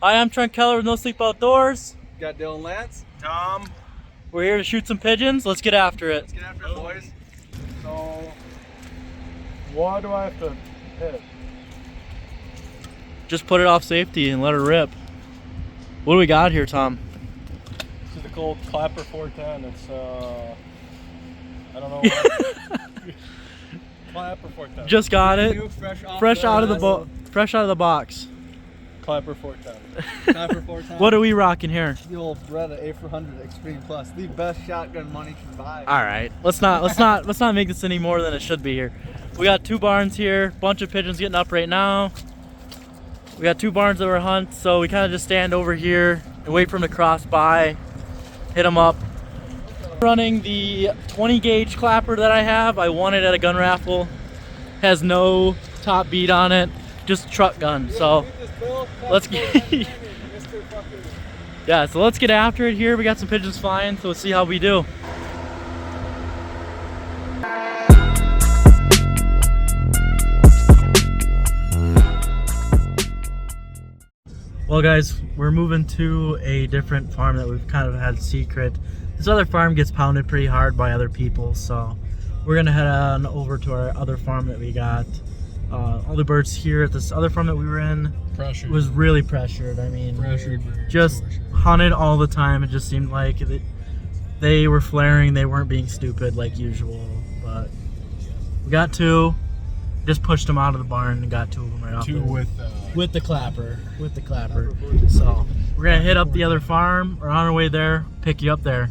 Hi, I'm Trent Keller with No Sleep Outdoors. Got Dylan Lantz. Tom. We're here to shoot some pigeons. Let's get after it. Let's get after it, boys. So, what do I have to hit? Just put it off safety and let it rip. What do we got here, Tom? This is the Gold Clapper 410. It's I don't know. What Clapper 410. Just got it. New, Fresh out of the box. Clapper 410. Clapper 410. What are we rocking here? The old Beretta A400 Extreme Plus, the best shotgun money can buy. All right, let's not make this any more than it should be here. We got two barns here, bunch of pigeons getting up right now. We got two barns that we're hunting, so we kind of just stand over here and wait for them to cross by, hit them up. Running the 20 gauge clapper that I have. I won it at a gun raffle. Has no top bead on it, just truck gun. So let's get yeah, so let's get after it here. We got some pigeons flying, so let's see how we do. Well guys, we're moving to a different farm that we've kind of had secret. This other farm gets pounded pretty hard by other people, so we're gonna head on over to our other farm that we got. All the birds here at this other farm that we were in was really pressured. I mean, just hunted all the time. It just seemed like they were flaring. They weren't being stupid like usual, but we got two. Just pushed them out of the barn and got two of them right off. With the clapper. So we're gonna hit up the other farm. We're on our way there. Pick you up there.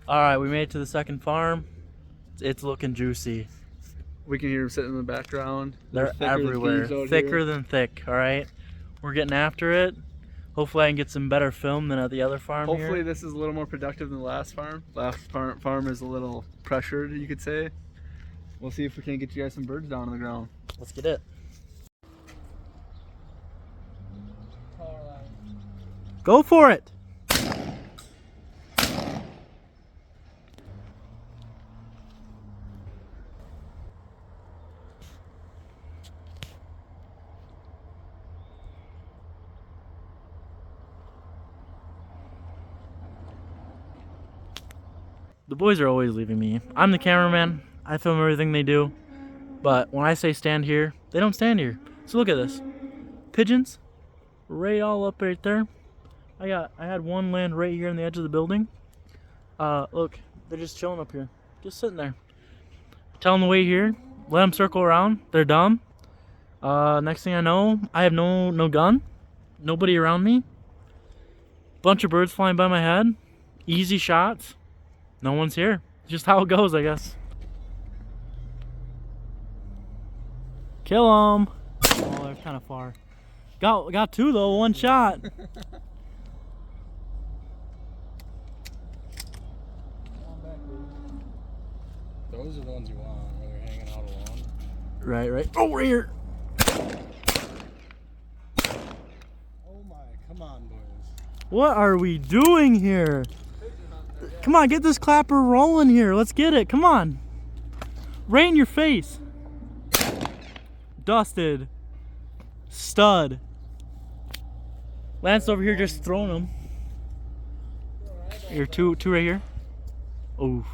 All right, we made it to the second farm. It's looking juicy. We can hear them sitting in the background. They're everywhere, thicker than thick. All right, we're getting after it. Hopefully I can get some better film than at the other farm. Hopefully here. This is a little more productive than the last farm. Last farm is a little pressured, you could say. We'll see if we can get you guys some birds down on the ground. Let's get it. Go for it. The boys are always leaving me. I'm the cameraman. I film everything they do. But when I say stand here, they don't stand here. So look at this. Pigeons right all up right there. I had one land right here on the edge of the building. Look, they're just chilling up here. Just sitting there. Tell them to wait here. Let them circle around. They're dumb. Next thing I know, I have no gun. Nobody around me. Bunch of birds flying by my head. Easy shots. No one's here. Just how it goes, I guess. Kill them. Oh, they're kind of far. Got two though. One shot. Those are the ones you want, where they're hanging out alone. Right. Oh, right here. Oh my, come on, boys. What are we doing here? Come on, get this clapper rolling here. Let's get it. Come on. Right in your face. Dusted. Stud. Lance over here just throwing them. Here, two right here. Oh.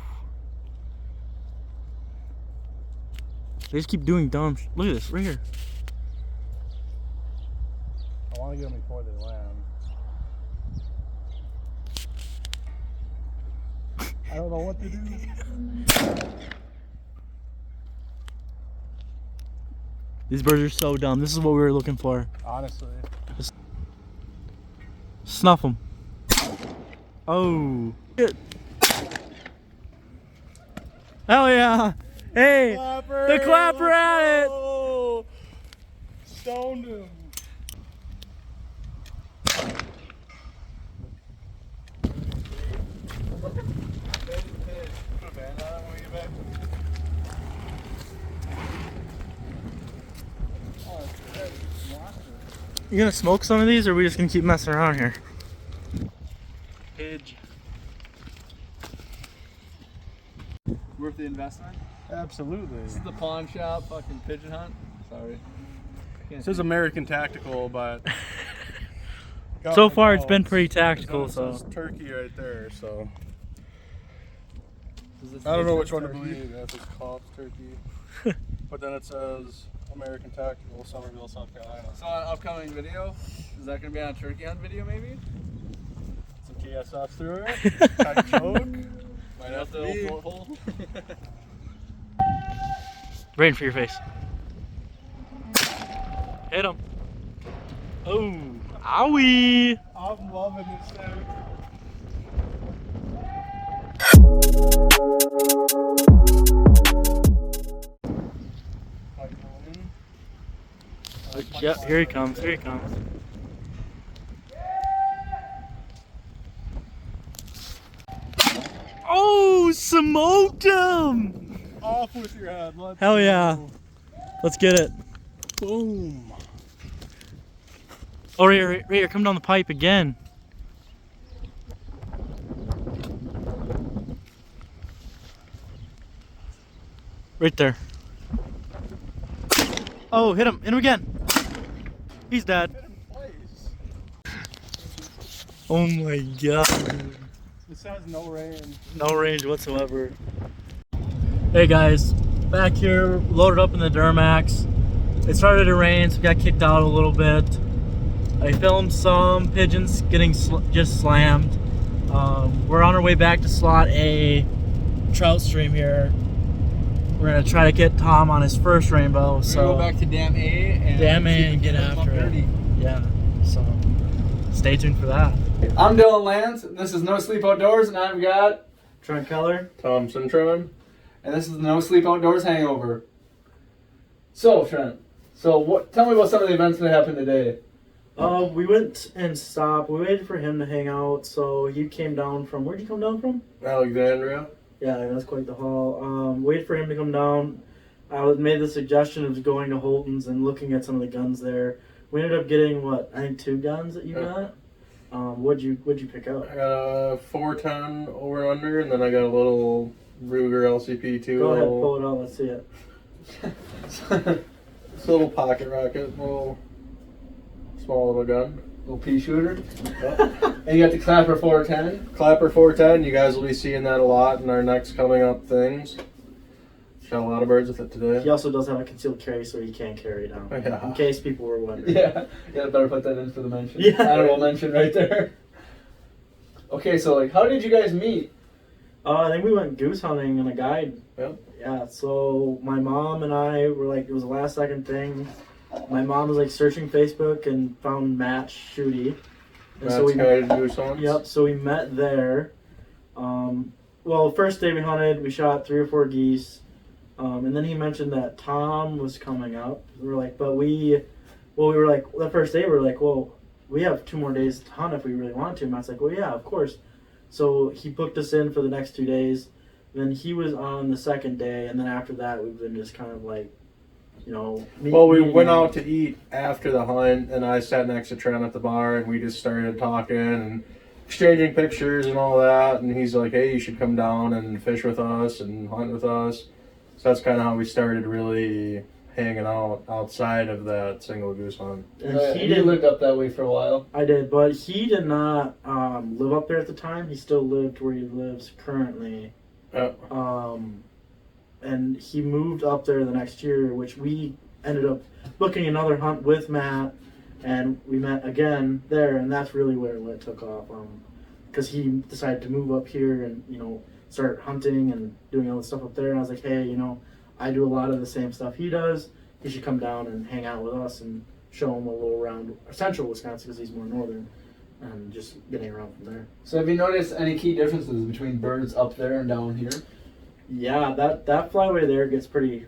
They just keep doing dumb shit. Look at this, right here. I want to get them before they land. I don't know what to do. These birds are so dumb. This is what we were looking for. Honestly. Just snuff them. Oh. Shit. Hell yeah. Hey, Clapper, the clapper at it. Oh, stoned him. You gonna smoke some of these, or are we just gonna keep messing around here? Pigeon. Worth the investment? Absolutely. This is the pawn shop fucking pigeon hunt. Sorry. This is American Tactical, but So far, it's been pretty tactical. So It's turkey right there. So Does this I don't know say which one to turkey? believe. If it's Cops turkey, but then it says American Tactical, Somerville, South Carolina. So on upcoming video, is that gonna be on a turkey hunt video maybe? Some TSF through it. Tight choke. Might have to be. Hole. right in for your face. Hit him. Oh, owie. I'm loving this thing. Yep, here he comes. Here he comes. Oh, smoked him! Off with your head. Let's Hell yeah. go. Let's get it. Boom. Oh, right here. Come down the pipe again. Right there. Oh, hit him. Hit him again. He's dead. Oh my god. This has no range. No range whatsoever. Hey guys, back here, loaded up in the Duramax. It started to rain, so we got kicked out a little bit. I filmed some pigeons getting just slammed. We're on our way back to slot a trout stream here. We're gonna try to get Tom on his first rainbow. So go back to Dam A and get after it. Yeah. So stay tuned for that. I'm Dylan Lantz, and this is No Sleep Outdoors, and I've got Trent Keller. Tom and Trent. and this is the No Sleep Outdoors Hangover. So Trent, tell me about some of the events that happened today. We went and stopped. We waited for him to hang out. So he came down from, where'd you come down from? Alexandria. Yeah, that's quite the haul. Waited for him to come down. I made the suggestion of going to Holton's and looking at some of the guns there. We ended up getting what, I think 2 guns that you got. What'd you pick up? I got a 410 over under, and then I got a little Ruger LCP too. Go ahead, pull it out. Let's see it. It's a little pocket rocket, small little gun. Little pea shooter. Yep. And you got the Clapper 410. Clapper 410. You guys will be seeing that a lot in our next coming up things. Shot a lot of birds with it today. He also does have a concealed carry, so he can't carry it out. Yeah. In case people were wondering. Yeah, better put that in for the mention. Yeah. Honorable mention right there. Okay, so how did you guys meet? I think we went goose hunting in a guide. Yep. Yeah, so my mom and I were it was a last second thing. My mom was searching Facebook and found Matt Shooty. And Matt's guided goose hunts. Yep, so we met there. Well, first day we hunted, we shot 3 or 4 geese. And then he mentioned that Tom was coming up. We were the first day we were well, we have 2 more days to hunt if we really want to. And I was well, yeah, of course. So he booked us in for the next 2 days. Then he was on the second day, and then after that, we've been just kind of we went out to eat after the hunt, and I sat next to Trent at the bar, and we just started talking and exchanging pictures and all that. And he's like, "Hey, you should come down and fish with us and hunt with us." So that's kind of how we started really hanging out outside of that single goose hunt. And He lived up that way for a while. I did, but he did not live up there at the time. He still lived where he lives currently. Yep. And he moved up there the next year, which we ended up booking another hunt with Matt, and we met again there, and that's really where it took off. Because he decided to move up here and start hunting and doing all the stuff up there. And I was like, hey, I do a lot of the same stuff he does. He should come down and hang out with us and show him a little around central Wisconsin because he's more northern, and just getting around from there. So have you noticed any key differences between birds up there and down here? Yeah, that flyway there gets pretty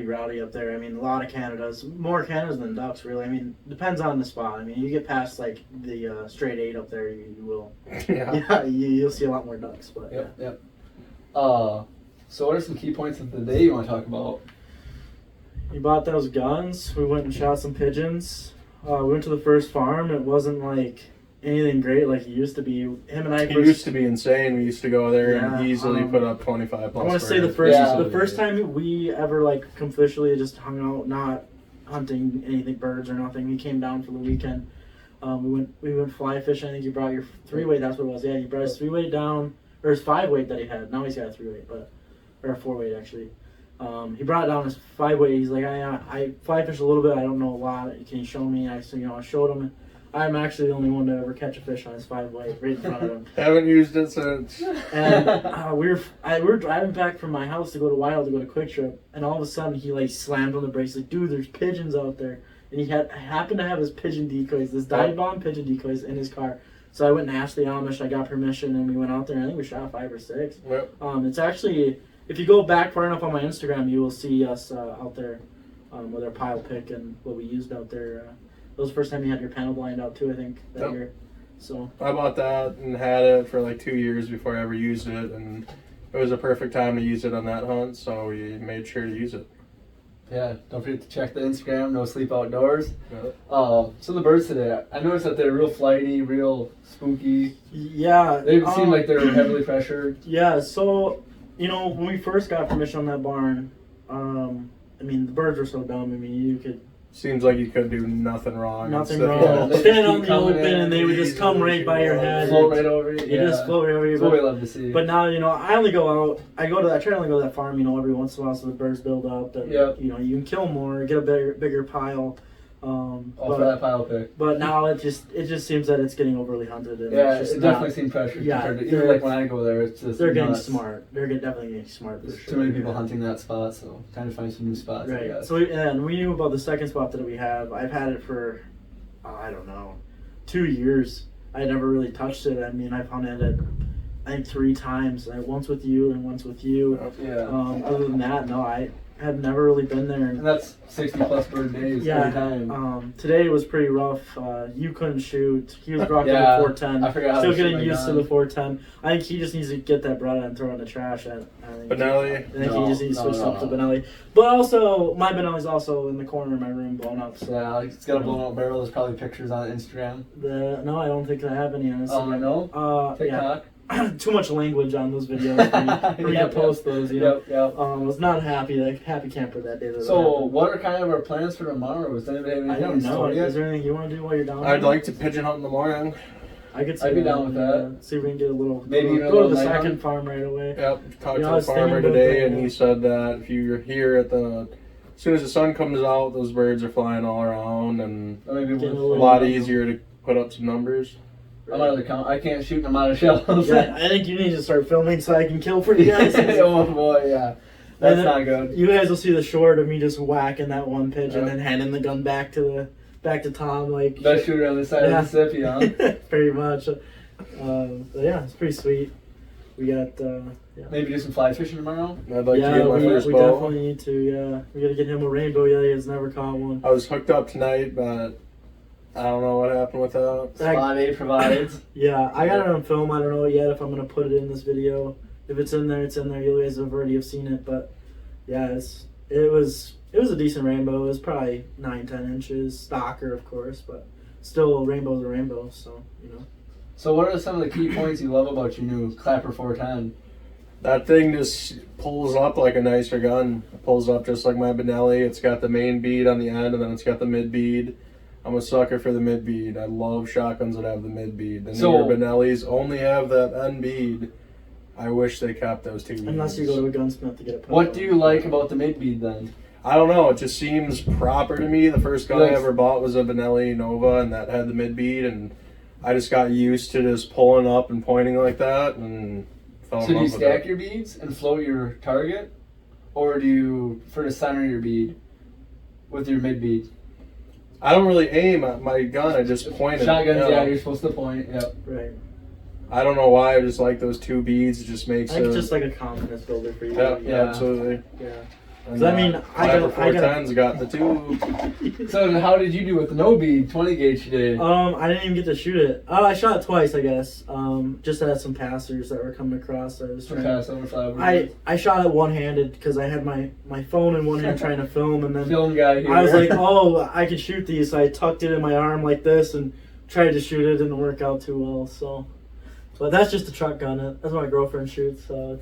rowdy up there. I mean, a lot of Canadas, more Canadas than ducks, really. I mean, depends on the spot. I mean, you get past the straight 8 up there, you will. Yeah, you'll see a lot more ducks. But Yep. So what are some key points of the day you want to talk about? We bought those guns. We went and shot some pigeons. We went to the first farm. It wasn't anything great like it used to be. Him and I. It used to be insane. We used to go there and easily put up 25 plus. I want to say the first time we ever officially just hung out, not hunting anything birds or nothing. We came down for the weekend. We went fly fishing. I think you brought your 3-weight. That's what it was. Yeah, you brought his 3-weight down, or his 5-weight that he had. Now he's got a 3-weight, or a 4-weight actually. He brought down his 5-weight. He's like, I fly fish a little bit. I don't know a lot. Can you show me? I showed him. I'm actually the only one to ever catch a fish on his 5-weight right in front of him. Haven't used it since. And we were driving back from my house to go to Wild to go to Quick Trip, and all of a sudden he like slammed on the brakes. Like, dude, there's pigeons out there, and he happened to have his pigeon decoys, this dive bomb pigeon decoys in his car. So I went and asked the Amish. I got permission, and we went out there. And I think we shot 5 or 6. Yep. It's actually, if you go back far enough on my Instagram, you will see us out there with our pile pick and what we used out there. That was the first time you had your panel blind out too, I think, that year. So I bought that and had it for like 2 years before I ever used it, and it was a perfect time to use it on that hunt, so we made sure to use it. Yeah, don't forget to check the Instagram, No Sleep Outdoors. Yep. So the birds today, I noticed that they're real flighty, real spooky. yeah, They seem like they're heavily pressured. Yeah, so when we first got permission on that barn, I mean the birds were so dumb. I mean you could. Seems like you could do nothing wrong. Nothing Instead- wrong. Yeah, Stand on the open and they would just come right by your head. Float right over you. They just float right over you. That's what we love to see. But now, I only go out. I try to only go to that farm, every once in a while, so the birds build up. And, Yep. you can kill more, get a bigger pile. For that pile pick. But now it just seems that it's getting overly hunted. And Yeah, it's just it definitely seems pressured. Yeah, compared to, even like when I go there, it's just they're getting nuts. smart. They're definitely getting smart. For There's sure. too many people hunting that spot, so time to find some new spots. I Right. guess. So we knew about the second spot that we have. I've had it for, I don't know, 2 years. I never really touched it. I mean, I've hunted it, I think 3 times. Once with you and once with you. Yeah. Other than that, no, I have never really been there. And that's 60+ bird days every time. Today was pretty rough. You couldn't shoot. He was rocking Yeah, the 410. I forgot how Still to shoot getting my used to gun. the 410. I think he just needs to get that brought out and throw it in the trash. I think Benelli? I think he just needs to switch up to Benelli. But also, my Benelli's also in the corner of my room blown up. So Yeah, it's got a blown out barrel. There's probably pictures on Instagram. no, I don't think I have any on Oh, Instagram. no? Yeah. TikTok? Too much language on those videos for me to post those. Yep. Was not happy camper that day. So, what are kind of our plans for tomorrow? Is anybody have I anything don't in know. store yet? Is there anything you want to do while you're down I'd there? like to pigeon hunt in the morning. I could see I'd be that, down with that. See if we can get a little. Maybe even a go to little the night second hunt? farm right away. Yep, talked Yeah, I to the was thinking farmer about today, that, and he said that if you're here as soon as the sun comes out, those birds are flying all around, and Or maybe Get a a little- lot easier to put up some numbers. I'm out of the count. I can't shoot and I'm out of shells. Yeah, I think you need to start filming so I can kill for you guys. Oh boy, yeah. That's And not good. You guys will see the short of me just whacking that one pigeon and handing the gun back to Tom. Like Best shooter on the side of Mississippi, huh? Very much. But yeah, it's pretty sweet. We got Maybe do some fly fishing tomorrow. I'd like to yeah, get my first we bow. definitely need to. Yeah, we gotta get him a rainbow. Yeah, he has never caught one. I was hooked up tonight, but I don't know what happened with that. Spot 8 provides. Yeah, I got it on film. I don't know yet if I'm gonna put it in this video. If it's in there, it's in there. You guys have already seen it, but yeah, it was a decent rainbow. It was probably 9-10 inches, stalker of course, but still, rainbow's a rainbow. So So what are some of the key points you love about your new Clapper 410? That thing just pulls up like a nicer gun. It pulls up just like my Benelli. It's got the main bead on the end, and then it's got the mid bead. I'm a sucker for the mid bead. I love shotguns that have the mid bead. The newer Benellis only have that end bead. I wish they kept those 2 beads. unless you go to a gunsmith to get it put What on. do you like about the mid bead then? I don't know. It just seems proper to me. The first gun I Like- ever bought was a Benelli Nova, and that had the mid bead, and I just got used to just pulling up and pointing like that, and fell in So do you love with stack it. your beads and float your target, or do you for the center your bead with your mid bead? I don't really aim at my gun. I just point it. Shotguns, you know. yeah, you're supposed to point. Yep. Right. I don't know why. I just like those 2 beads. It just I makes think it. it's just like a confidence builder for you. Yeah, absolutely. Yeah. And, 'Cause I mean, I Clapper got- 410's got the 2. So how did you do with the no bead 20 gauge today? I didn't even get to shoot it. Oh, I shot it twice, I guess. Just had some passers that were coming across. I was trying. Pass over fly. I shot it one-handed because I had my phone in one hand trying to film, and then Film guy here. I was like, oh, I can shoot these. So I tucked it in my arm like this and tried to shoot it. Didn't work out too well. So, but that's just a truck gun. That's what my girlfriend shoots. So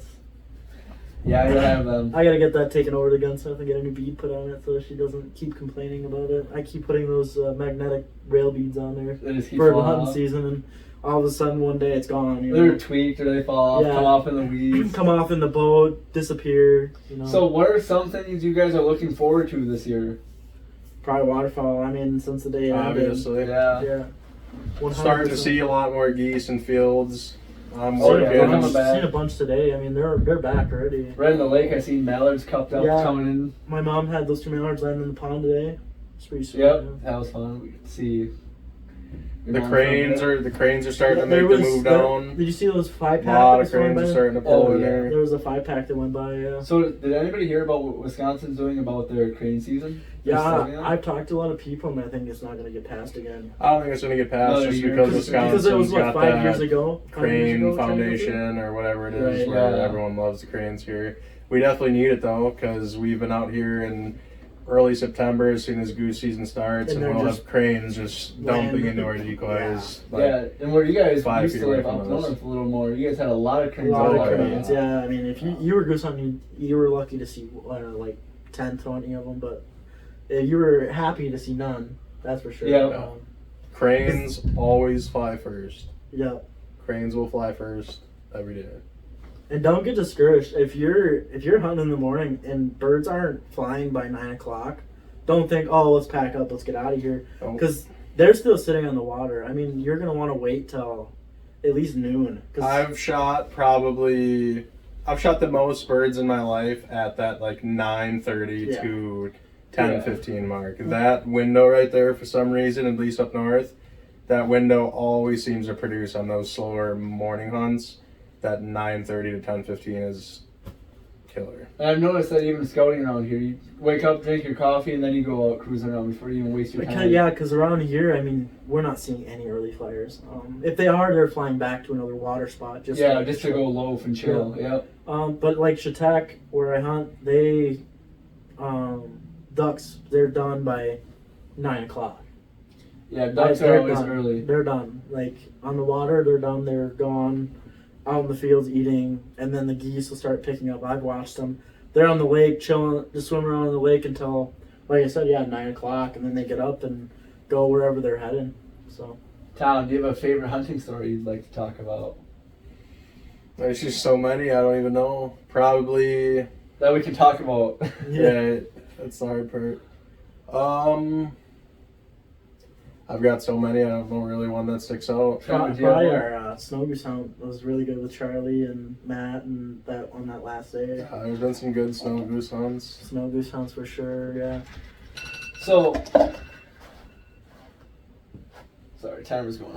Yeah, I have them. I gotta get that taken over to Gunsmith and get a new bead put on it so she doesn't keep complaining about it. I keep putting those magnetic rail beads on there They just keep for the falling hunting off. season, and all of a sudden one day it's gone. You They're know? tweaked or they fall off, Yeah. come off in the weeds. Come off in the boat, disappear. You know. So, what are some things you guys are looking forward to this year? Probably waterfowl. I mean, since the day it ended. Obviously. Yeah. Yeah. 100%. Starting to see a lot more geese in fields. I'm Oh, yeah, Seen they're a working. coming bunch, back. seen a bunch today. I mean, they're back already. Right in the lake, I seen mallards cupped up Yeah. coming in. My mom had those 2 mallards landing in the pond today. It's pretty sweet. Yep, yeah. that was fun. We could see The cranes are starting to There make the was- move there- down. Did you see those 5-pack? A lot that of was going cranes by? are starting to Oh, pull in yeah. there. There was a 5-pack that went by. Yeah. So, did anybody hear about what Wisconsin's doing about their crane season? They're starting Yeah, it? I've talked to a lot of people, and I think it's not going to get passed again. I don't think it's going to get passed Another just year. because Because Wisconsin's it was what, got 5 that years ago? 5 years crane ago, foundation or whatever it is Right. where Yeah. everyone loves the cranes here. We definitely need it though because we've been out here in early September as soon as goose season starts, And and they're we'll just have cranes just dumping landing. into our decoys. Yeah, and where you guys 5 used feet to away live from up us. north a little more, you guys had a lot of A cranes lot all of over. cranes, yeah. I mean, if you were goose hunting, you were lucky to see like 10, 20 of them, but you were happy to see none. That's for sure. Yeah. Cranes always fly first. Yeah. Cranes will fly first every day. And don't get discouraged if you're hunting in the morning and birds aren't flying by 9 o'clock. Don't think, oh, let's pack up, let's get out of here, Don't- because they're still sitting on the water. I mean, you're gonna want to wait till at least noon. 'Cause I've shot the most birds in my life at that like 9:30 Yeah. to 10:15 mark. That window right there, for some reason, at least up north, that window always seems to produce on those slower morning hunts. That 9:30 to 10:15 is killer. And I've noticed that even scouting around here, you wake up, drink your coffee, and then you go out cruising around before you even waste your time. because around here, I mean, we're not seeing any early flyers. If they are, they're flying back to another water spot. Just to go loaf and chill. Yep. But like Chautauqua, where I hunt, they ducks, they're done by 9 o'clock. Yeah, ducks They're are always done. early. They're done. Like on the water, they're done. They're gone. Out in the fields eating, and then the geese will start picking up. I've watched them. They're on the lake chilling, just swimming around in the lake until, like I said, 9 o'clock, and then they get up and go wherever they're heading. So. Tom, do you have a favorite hunting story you'd like to talk about? There's just so many, I don't even know. Probably, That we can talk about. yeah, that's the hard part. I've got so many, I don't know really one that sticks out. Trent, do you Probably have one? our snow goose hunt was really good with Charlie and Matt, and that on that last day. There's been some good snow goose hunts. Snow goose hunts for sure. Yeah. So, sorry, timer's going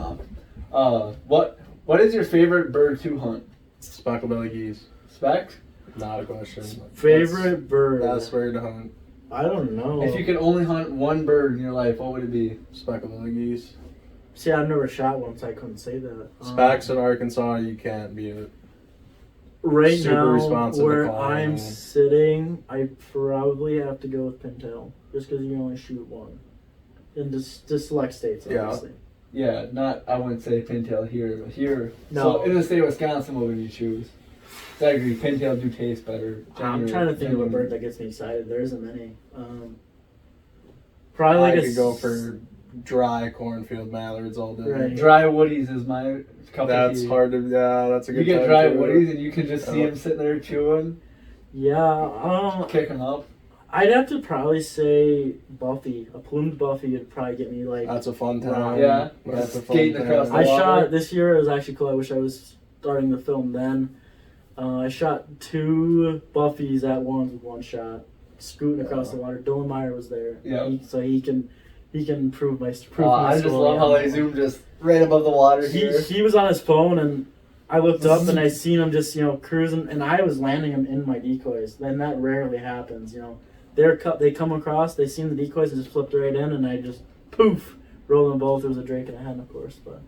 off. What is your favorite bird to hunt? Speckled belly geese, Speck? not a question. Favorite bird. Best bird to hunt. I don't know. If you could only hunt one bird in your life, what would it be? Speckled belly geese. See, I've never shot one, so I couldn't say that. Specs in Arkansas, you can't beat it. Right super now, responsive where to calling. I'm sitting, I probably have to go with pintail, just because you can only shoot one, in just select states, Yeah. obviously. Yeah, I wouldn't say pintail here, but here. No. So in the state of Wisconsin, what would you choose? I agree, pintail do taste better. I'm trying to think of a bird that gets me excited. There isn't many. Probably I like could go for dry cornfield mallards all day. Right. Dry woodies is my cup of That's tea. hard to. Yeah, that's a You good. get time dry too. woodies and you can just see Yeah. them sitting there chewing, Yeah. kick them up. I'd have to probably say Buffy. A plumed Buffy would probably get me like. That's a fun Wow. time. Yeah. That's a fun Skating time. across the I water. shot this year. It was actually cool. I wish I was starting the film then. I shot 2 Buffies at once with one shot, scooting across the water. Dylan Meyer was there. Yeah. So he can prove my I just story love how on they that zoom just right above the water He here. he was on his phone, and I looked up and I seen him just cruising, and I was landing him in my decoys. Then that rarely happens. They come across, they seen the decoys and just flipped right in, and I just poof rolled them both. It was a drake and a hen, of course, but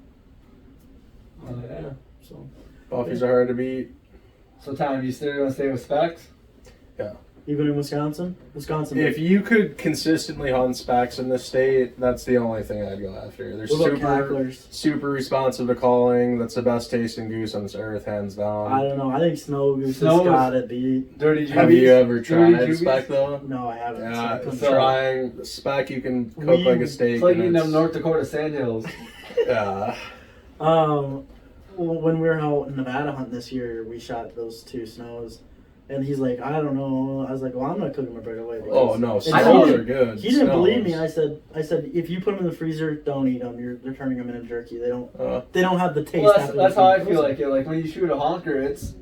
yeah. So Buffies are hard to beat. So Tom, you still gonna stay with specs? Yeah. Even in Wisconsin? Wisconsin. If you could consistently hunt specs in the state, that's the only thing I'd go after. They're What about cacklers? super responsive to calling. That's the best tasting goose on this earth, hands down. I don't know. I think snow goose has Snow got it beat. Dirty Have juice. you ever Dirty tried juice? spec though? No, I haven't. Yeah, so I so- trying spec you can cook like a steak. It's like and eating them it's- North Dakota sandhills. Yeah. well, when we were out in Nevada hunting this year, we shot those 2 snows. And he's like, I don't know. I was like, well, I'm not cooking them right away. Oh no, And snows he are good. He didn't believe me. Snows. I said, if you put them in the freezer, don't eat them. They're turning them into jerky. They don't Uh, have the taste. Well, after that's they how I frozen. feel like it. Like when you shoot a honker, it's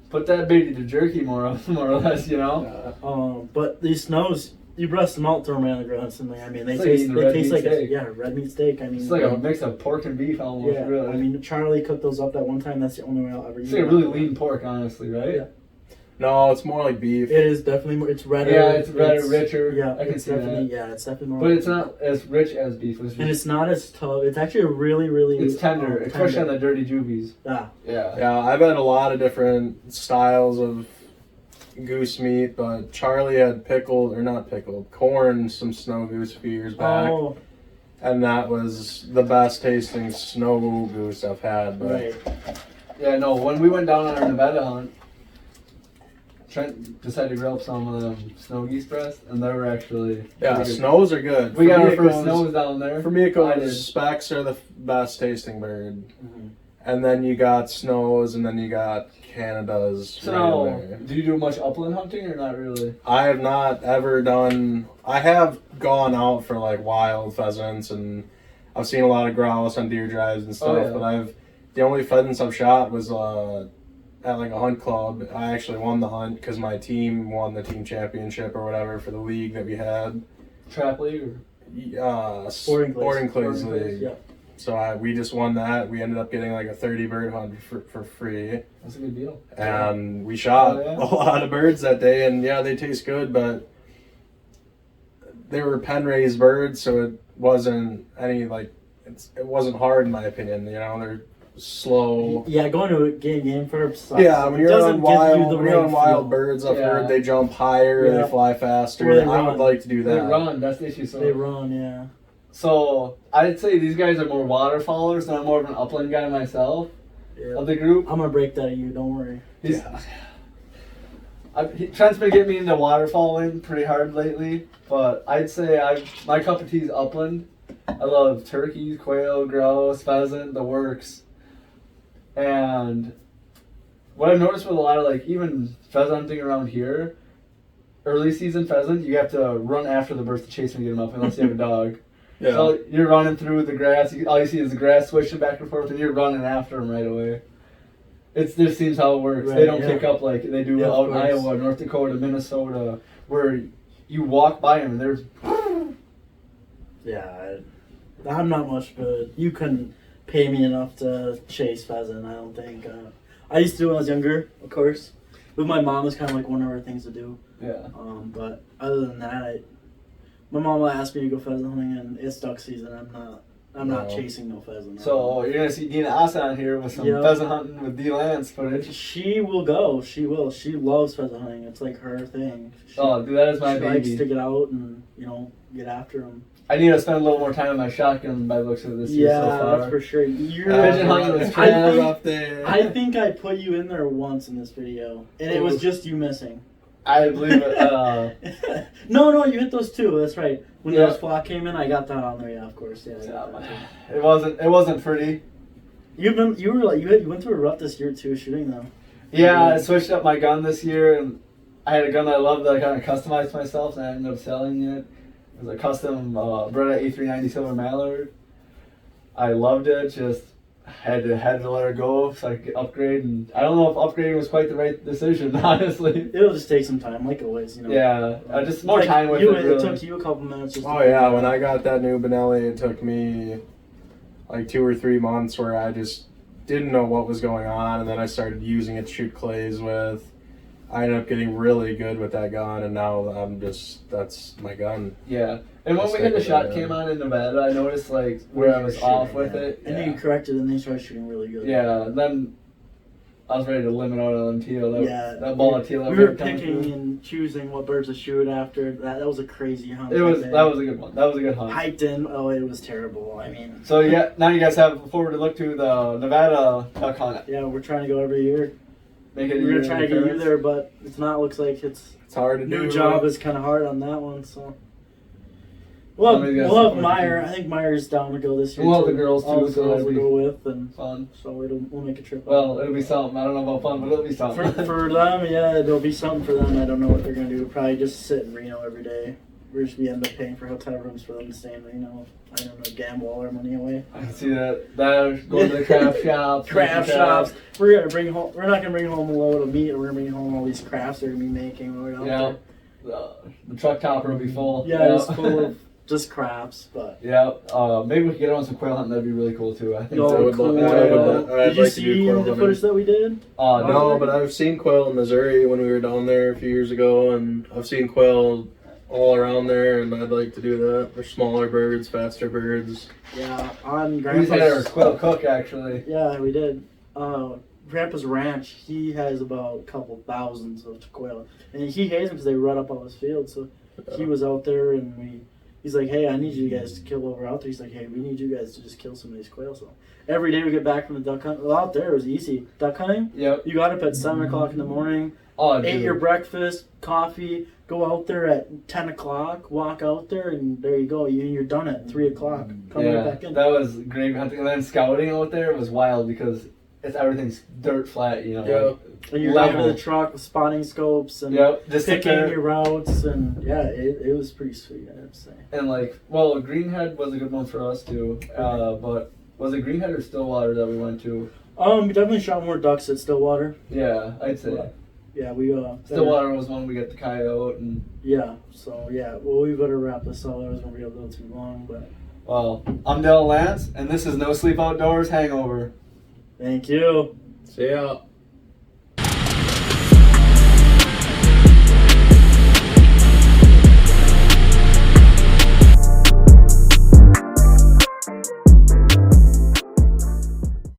put that baby to jerky more or less, you know. But these snows, you breast them out, throw them on the grill instantly. I mean, they It's like taste eating they red taste meat like steak. red meat steak. I mean, It's like a mix of pork and beef almost. yeah. Really. I mean, Charlie cooked those up that one time. That's the only way I'll ever it's eat like a them. really lean pork, honestly, right? Yeah. no, it's more like beef. It is definitely more. It's redder. Yeah, it's redder, richer. Yeah, I can it's see definitely that. yeah, it's definitely more. But it's not as rich as beef. and it's not as tough. It's actually a really, really. It's tender, especially on the dirty juvies. Yeah. Yeah. Yeah, I've had a lot of different styles of goose meat, but Charlie had corn, some snow goose a few years back, Oh, and that was the best tasting snow goose I've had. But right. Yeah, no, when we went down on our Nevada hunt, Trent decided to grill up some of them snow geese breast, and they were actually yeah, pretty good. snows are good. We For got me, our it first goes- snows down there. For me, it I did. goes specs are the best tasting bird, Mhm. and then you got snows, and then you got Canadas. So right now, in there. do you do much upland hunting or not really? I have not ever done. I have gone out for like wild pheasants, and I've seen a lot of grouse on deer drives and stuff. Oh, yeah. But the only pheasants I've shot was at like a hunt club. I actually won the hunt because my team won the team championship or whatever for the league that we had. Trap league or? Sporting Clays. Clays Sporting Clays, league. Yeah. So we just won that. We ended up getting like a 30 bird hunt for free. That's a good deal. And we shot Oh, yeah. a lot of birds that day, and yeah, they taste good, but they were pen raised birds, so it wasn't any like it wasn't hard in my opinion. You know, they're slow. Yeah, going to a game for sucks. Yeah, when It you're doesn't on give you wild, the when you're on right wild feel. birds, I've Yeah. heard they jump higher, Yeah. they fly faster. Or they I run. would like to do They that. run, that's the issue. So, They run, yeah. so I'd say these guys are more waterfallers, and I'm more of an upland guy myself Yeah. of the group. I'm gonna break that of you. Don't worry. He's, Trent's been getting me into waterfalling pretty hard lately, but I'd say my cup of tea is upland. I love turkeys, quail, grouse, pheasant, the works. And what I've noticed with a lot of like even pheasant hunting around here, early season pheasant, you have to run after the birds to chase them and get them up unless you have a dog. Yeah. So you're running through the grass, all you see is the grass swishing back and forth, and you're running after them right away. It just seems how it works. Right, They don't yeah. pick up like they do Yeah, out of in course. Iowa, North Dakota, Minnesota, where you walk by them and there's Yeah, I'm not much, but you couldn't pay me enough to chase pheasant. I don't think. I used to do it when I was younger, of course. With my mom, it's kind of like one of our things to do. yeah. But other than that, my mom will ask me to go pheasant hunting, and it's duck season. I'm not No. chasing no pheasant. So you're gonna see Dina Asa on here with some Yeah. pheasant hunting with D Lantz footage. She will go. She will. She loves pheasant hunting. It's like her thing. She, Oh, dude, that is my she likes to baby. get out and get after them. I need to spend a little more time on my shotgun by the looks of this year Yeah, so far. that's for sure. You're Pigeon hunting was It's I been a think- rough day. I think I put you in there once in this video, and it was just you missing. I believe it. No, you hit those two. That's right. When Yeah. those flock came in, I got that on there. Yeah, of course. Yeah. I got that too. It wasn't pretty. You went through a rough this year too, shooting them. Yeah, I switched up my gun this year, and I had a gun that I loved that I kind of customized myself, and I ended up selling it. It was a custom Beretta A390 Silver Mallard. I loved it, just had to let her go so I could upgrade, and I don't know if upgrading was quite the right decision, honestly. It'll just take some time, like always. Yeah, just more Like, time with you, it, really. It took you a couple minutes. Just Oh yeah, when I got that new Benelli, it took me like 2 or 3 months where I just didn't know what was going on, and then I started using it to shoot clays with. I ended up getting really good with that gun, and now that's my gun. Yeah, and when Just we had the like shot that, came on in Nevada, I noticed like where I was off with it. And then you corrected, and then you started shooting really good. Yeah, and then I was ready to limit out on them teal. That ball of teal. We were picking and choosing what birds to shoot after. That was a crazy hunt. That was a good one. That was a good hunt. Hiked in. Oh, it was terrible. I mean. So yeah, now you guys have forward to look to the Nevada duck hunt. Yeah, we're trying to go every year. Make it. We're gonna try to get you there, but it's not. Looks like it's hard to do. New job is kind of hard on that one, so. We'll have Meyer. I think Meyer's down to go this year. We'll have the girls too. All the girls will go with and fun. So we'll make a trip. Well, it'll be something. I don't know about fun, but it'll be something. For them, yeah, it'll be something for them. I don't know what they're gonna do. Probably just sit in Reno every day. We end up paying for hotel rooms for them to stay in Reno. I don't know, gamble all our money away. I can see that. Going to the craft shops. Craft shops. We're gonna bring home. We're not gonna bring home a load of meat. We're gonna bring home all these crafts they're gonna be making. Yeah. The truck topper will be full. Yeah, it's full of just crafts, but yeah. Maybe we could get on some quail hunting. That'd be really cool too. I think. Did you see the footage that we did? No, but I've seen quail in Missouri when we were down there a few years ago, and I've seen quail all around there, and I'd like to do that. They're smaller birds, faster birds. Yeah, on Grandpa's. We had our quail cook actually. Yeah, we did. Grandpa's ranch, he has about a couple thousands of quail, and he hates them because they rut up all his field. So he was out there, and he's like, "Hey, I need you guys to kill over out there." He's like, "Hey, we need you guys to just kill some of these quail." So every day we get back from the duck hunt. Well, out there it was easy. Duck hunting. Yep. You got up at 7 o'clock in the morning. Ate your breakfast, coffee. Go out there at 10 o'clock. Walk out there, and there you go. You're done at 3 o'clock. Come right back in. That was great hunting. And then scouting out there was wild because everything's dirt flat, you know. Yeah. And you're going to the truck with spotting scopes and just picking your routes, and it was pretty sweet, I have to say. And Greenhead was a good one for us too. But was it Greenhead or Stillwater that we went to? We definitely shot more ducks at Stillwater. Yeah, I'd say. Yeah, we Stillwater was one we got the coyote and. Yeah. So well, we better wrap this up. That was gonna be a little too long, but. Well, I'm Lantz, and this is No Sleep Outdoors Hangover. Thank you. See ya.